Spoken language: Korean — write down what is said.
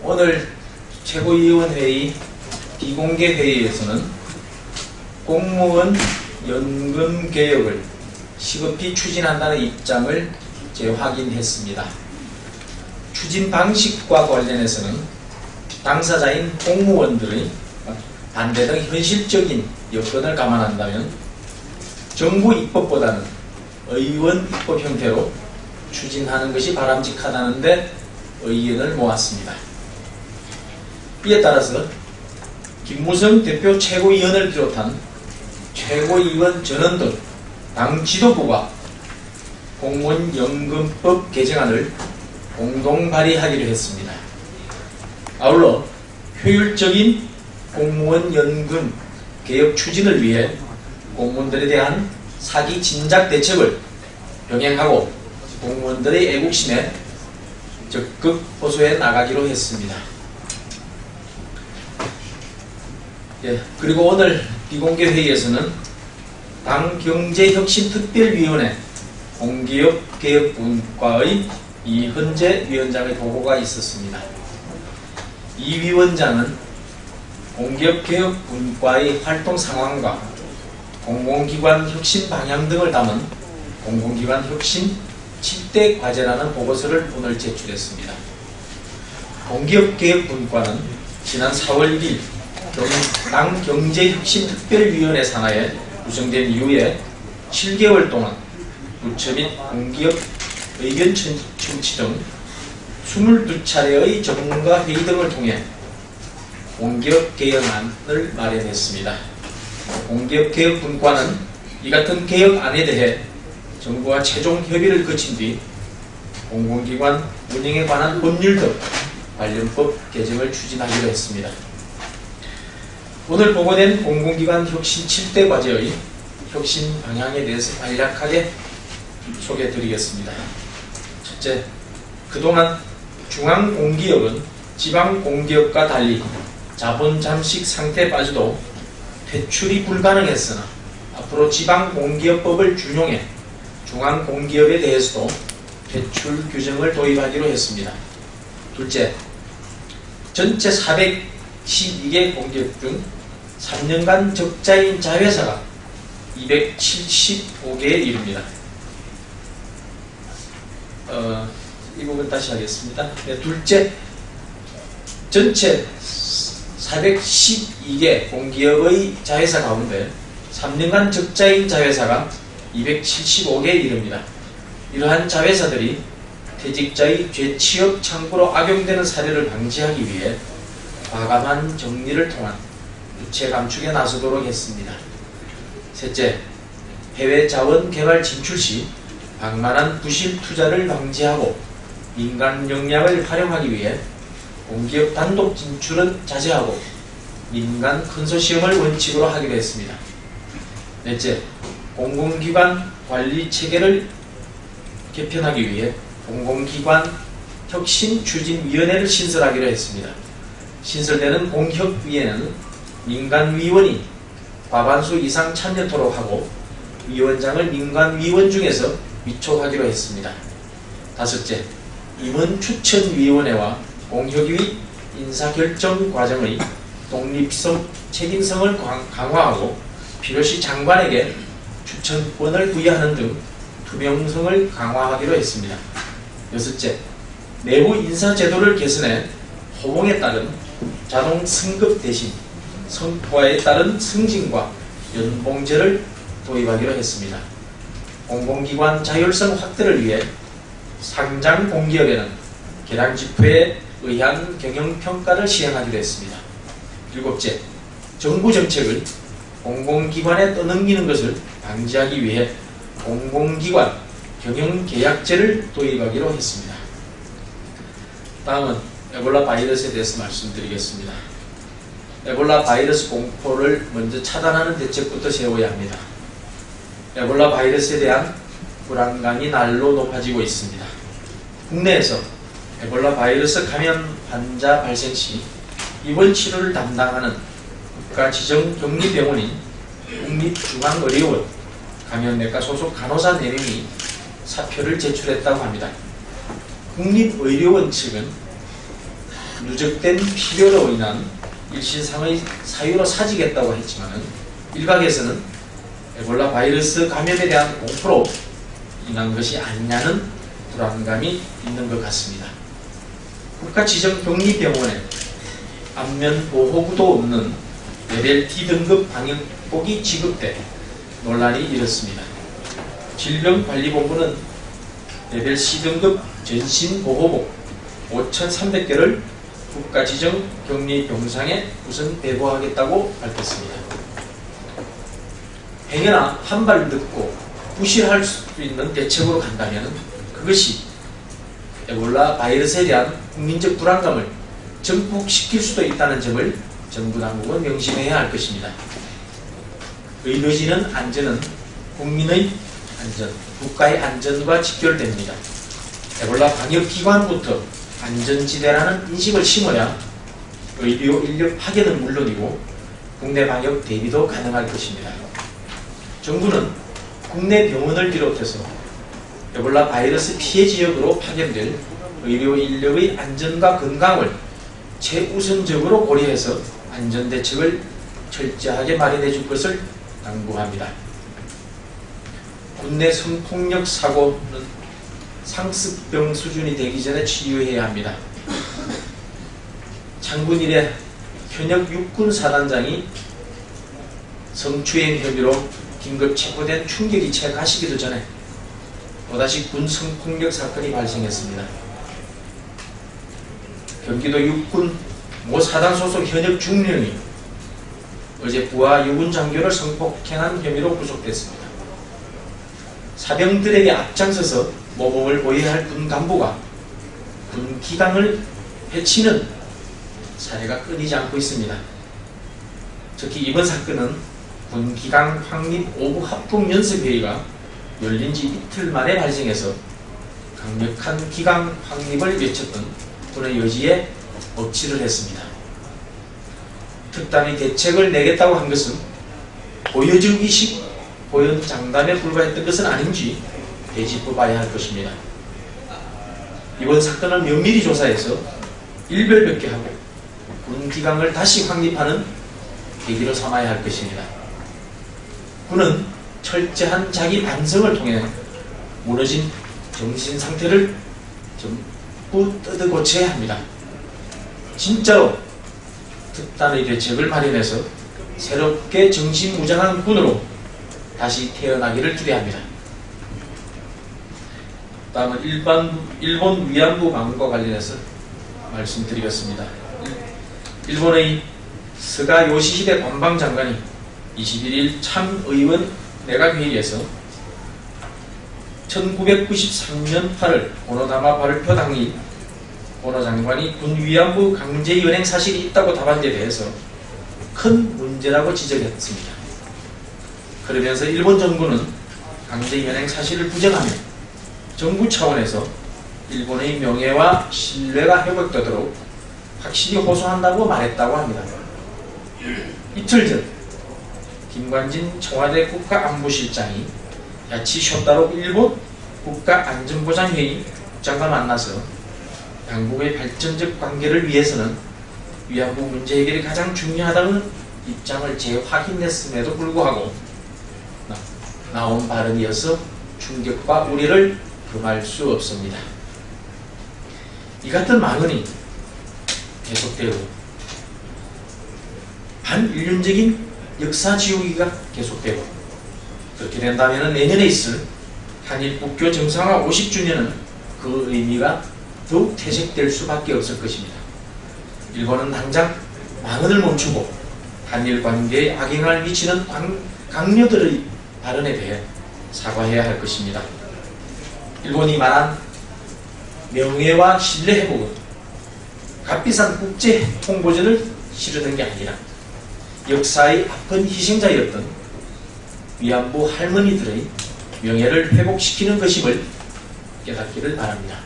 오늘 최고위원회의 비공개 회의에서는 공무원 연금 개혁을 시급히 추진한다는 입장을 재확인했습니다. 추진 방식과 관련해서는 당사자인 공무원들의 반대 등 현실적인 여건을 감안한다면 정부 입법보다는 의원 입법 형태로 추진하는 것이 바람직하다는 데 의견을 모았습니다. 이에 따라서 김무성 대표 최고위원을 비롯한 최고위원 전원 등 당 지도부가 공무원연금법 개정안을 공동 발의하기로 했습니다. 아울러 효율적인 공무원연금 개혁 추진을 위해 공무원들에 대한 사기 진작 대책을 병행하고 공무원들의 애국심에 적극 호소해 나가기로 했습니다. 그리고 오늘 비공개 회의에서는 당 경제혁신특별위원회 공기업개혁분과의 이헌재 위원장의 보고가 있었습니다. 이 위원장은 공기업개혁분과의 활동 상황과 공공기관 혁신 방향 등을 담은 공공기관 혁신 7대 과제라는 보고서를 오늘 제출했습니다. 공기업개혁분과는 지난 4월 1일 당 경제혁신특별위원회 산하에 구성된 이후에 7개월 동안 부처 및 공기업 의견 청취 등 22차례의 전문가 회의 등을 통해 공기업 개혁안을 마련했습니다. 공기업 개혁분과는 이 같은 개혁안에 대해 정부와 최종 협의를 거친 뒤 공공기관 운영에 관한 법률 등 관련법 개정을 추진하기로 했습니다. 오늘 보고된 공공기관 혁신 7대 과제의 혁신 방향에 대해서 간략하게 소개해드리겠습니다. 첫째, 그동안 중앙공기업은 지방공기업과 달리 자본 잠식 상태에 빠져도 퇴출이 불가능했으나 앞으로 지방공기업법을 준용해 중앙공기업에 대해서도 퇴출 규정을 도입하기로 했습니다. 둘째, 전체 412개 공기업 중 3년간 적자인 자회사가 275개에 이릅니다. 이 부분 다시 하겠습니다. 둘째, 전체 412개 공기업의 자회사 가운데 3년간 적자인 자회사가 275개에 이릅니다. 이러한 자회사들이 퇴직자의 재취업 창구로 악용되는 사례를 방지하기 위해 과감한 정리를 통한 부채 감축에 나서도록 했습니다. 셋째, 해외 자원 개발 진출 시 방만한 부실 투자를 방지하고 민간 역량을 활용하기 위해 공기업 단독 진출은 자제하고 민간 컨소시엄을 원칙으로 하기로 했습니다. 넷째, 공공기관 관리 체계를 개편하기 위해 공공기관 혁신추진위원회를 신설하기로 했습니다. 신설되는 공혁위에는 민간위원이 과반수 이상 참여토록 하고 위원장을 민간위원 중에서 위촉하기로 했습니다. 다섯째, 임원추천위원회와 공혁위 인사결정 과정의 독립성, 책임성을 강화하고 필요시 장관에게 추천권을 부여하는 등 투명성을 강화하기로 했습니다. 여섯째, 내부 인사제도를 개선해 호봉에 따른 자동 승급 대신 성과에 따른 승진과 연봉제를 도입하기로 했습니다. 공공기관 자율성 확대를 위해 상장 공기업에는 계량지표에 의한 경영평가를 시행하기로 했습니다. 일곱째, 정부 정책을 공공기관에 떠넘기는 것을 방지하기 위해 공공기관 경영계약제를 도입하기로 했습니다. 다음은 에볼라 바이러스에 대해서 말씀드리겠습니다. 에볼라 바이러스 공포를 먼저 차단하는 대책부터 세워야 합니다. 에볼라 바이러스에 대한 불안감이 날로 높아지고 있습니다. 국내에서 에볼라 바이러스 감염 환자 발생 시 입원 치료를 담당하는 국가 지정 격리병원인 국립중앙의료원 감염내과 소속 간호사 4명이 사표를 제출했다고 합니다. 국립의료원 측은 누적된 필요로 인한 일신상의 사유로 사지겠다고 했지만 일각에서는 에볼라 바이러스 감염에 대한 공포로 인한 것이 아니냐는 불안감이 있는 것 같습니다. 국가지정격리병원에 안면 보호구도 없는 레벨 D등급 방역복이 지급돼 논란이 일었습니다. 질병관리본부는 레벨 C등급 전신보호복 5,300개를 국가지정격리병상에 우선 배부하겠다고 밝혔습니다. 행여나 한 발 늦고 부실할 수 있는 대책으로 간다면 그것이 에볼라 바이러스에 대한 국민적 불안감을 증폭시킬 수도 있다는 점을 정부 당국은 명심해야 할 것입니다. 의료진은 안전은 국민의 안전, 국가의 안전과 직결됩니다. 에볼라 방역기관부터 안전지대라는 인식을 심어야 의료 인력 파견은 물론이고 국내 방역 대비도 가능할 것입니다. 정부는 국내 병원을 비롯해서 에볼라 바이러스 피해 지역으로 파견될 의료 인력의 안전과 건강을 최우선적으로 고려해서 안전대책을 철저하게 마련해 줄 것을 당부합니다. 국내 성폭력 사고는 상습병 수준이 되기 전에 치유해야 합니다. 창군 이래 현역 육군 사단장이 성추행 혐의로 긴급 체포된 충격이 채 가시기도 전에 또다시 군 성폭력 사건이 발생했습니다. 경기도 육군 모 사단 소속 현역 중령이 어제 부하 육군 장교를 성폭행한 혐의로 구속됐습니다. 사병들에게 앞장서서 모범을 보여야 할 군 간부가 군 기강을 해치는 사례가 끊이지 않고 있습니다. 특히 이번 사건은 군 기강 확립 5부 합동연습회의가 열린 지 이틀 만에 발생해서 강력한 기강 확립을 외쳤던 군의 의지에 억지를 했습니다. 특단의 대책을 내겠다고 한 것은 보여주기식 보연장담에 불과했던 것은 아닌지 되짚어봐야 할 것입니다. 이번 사건을 면밀히 조사해서 일별백계하고 군 기강을 다시 확립하는 계기로 삼아야 할 것입니다. 군은 철저한 자기 반성을 통해 무너진 정신 상태를 전부 뜯어 고쳐야 합니다. 진짜로 특단의 대책을 마련해서 새롭게 정신무장한 군으로 다시 태어나기를 기대합니다. 다음은 일본 위안부 방문과 관련해서 말씀드리겠습니다. 일본의 스가 요시히데 관방장관이 21일 참의원 내각회의에서 1993년 8월 고노다마 발표 당일 고노 장관이 군 위안부 강제 연행 사실이 있다고 답한 데 대해서 큰 문제라고 지적했습니다. 그러면서 일본 정부는 강제 연행 사실을 부정하며 정부 차원에서 일본의 명예와 신뢰가 회복되도록 확실히 호소한다고 말했다고 합니다. 이틀 전 김관진 청와대 국가안보실장이 야치 쇼타로 일본 국가안전보장회의 국장과 만나서 양국의 발전적 관계를 위해서는 위안부 문제 해결이 가장 중요하다는 입장을 재확인했음에도 불구하고 나온 발언이어서 충격과 우려를 금할 수 없습니다. 이 같은 망언이 계속되고 반인륜적인 역사 지우기가 계속되고 그렇게 된다면 내년에 있을 한일 국교 정상화 50주년은 그 의미가 더욱 퇴색될 수밖에 없을 것입니다. 일본은 당장 망언을 멈추고 한일 관계에 악영향을 미치는 강요들의 발언에 대해 사과해야 할 것입니다. 일본이 말한 명예와 신뢰 회복은 값비싼 국제 홍보전을 치르는 게 아니라 역사의 아픈 희생자였던 위안부 할머니들의 명예를 회복시키는 것임을 깨닫기를 바랍니다.